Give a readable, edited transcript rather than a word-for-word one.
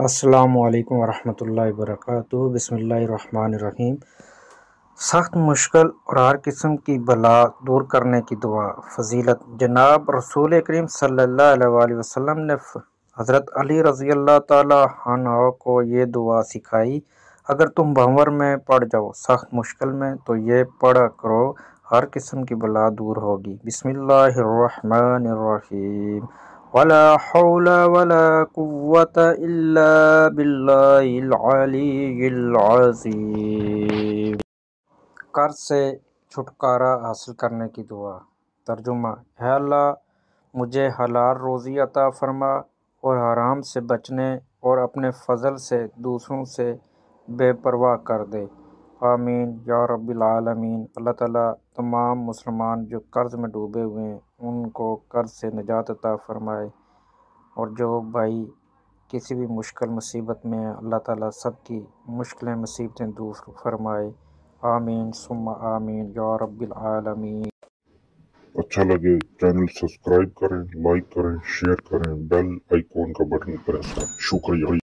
السلام علیکم ورحمۃ اللہ وبرکاتہ۔ بسم اللہ الرحمن الرحیم۔ سخت مشکل اور ہر قسم کی بلا دور کرنے کی دعا۔ فضیلت: جناب رسول کریم صلی اللہ علیہ وآلہ وسلم نے حضرت علی رضی اللہ تعالی عنہ کو یہ دعا سکھائی: اگر تم بھنور میں پڑ جاؤ سخت مشکل میں تو یہ پڑھا کرو، ہر قسم کی بلا دور ہوگی۔ بسم اللہ الرحمن الرحیم۔ ولا حول ولا قوة الا باللہ العلی العظیم۔ قرض سے چھٹکارا حاصل کرنے کی دعا۔ ترجمہ: اے اللہ، مجھے حلال روزی عطا فرما اور حرام سے بچنے اور اپنے فضل سے دوسروں سے بے پرواہ کر دے۔ آمین یا رب العالمین۔ اللہ تعالیٰ تمام مسلمان جو قرض میں ڈوبے ہوئے ہیں ان کو قرض سے نجات عطا فرمائے، اور جو بھائی کسی بھی مشکل مصیبت میں ہیں اللہ تعالیٰ سب کی مشکلیں مصیبتیں دور فرمائے۔ آمین ثم آمین یا رب العالمین۔ اچھا لگے چینل سبسکرائب کریں، لائک کریں، شیئر کریں، بیل آئیکن کا بٹن پریس کریں۔ شکریہ۔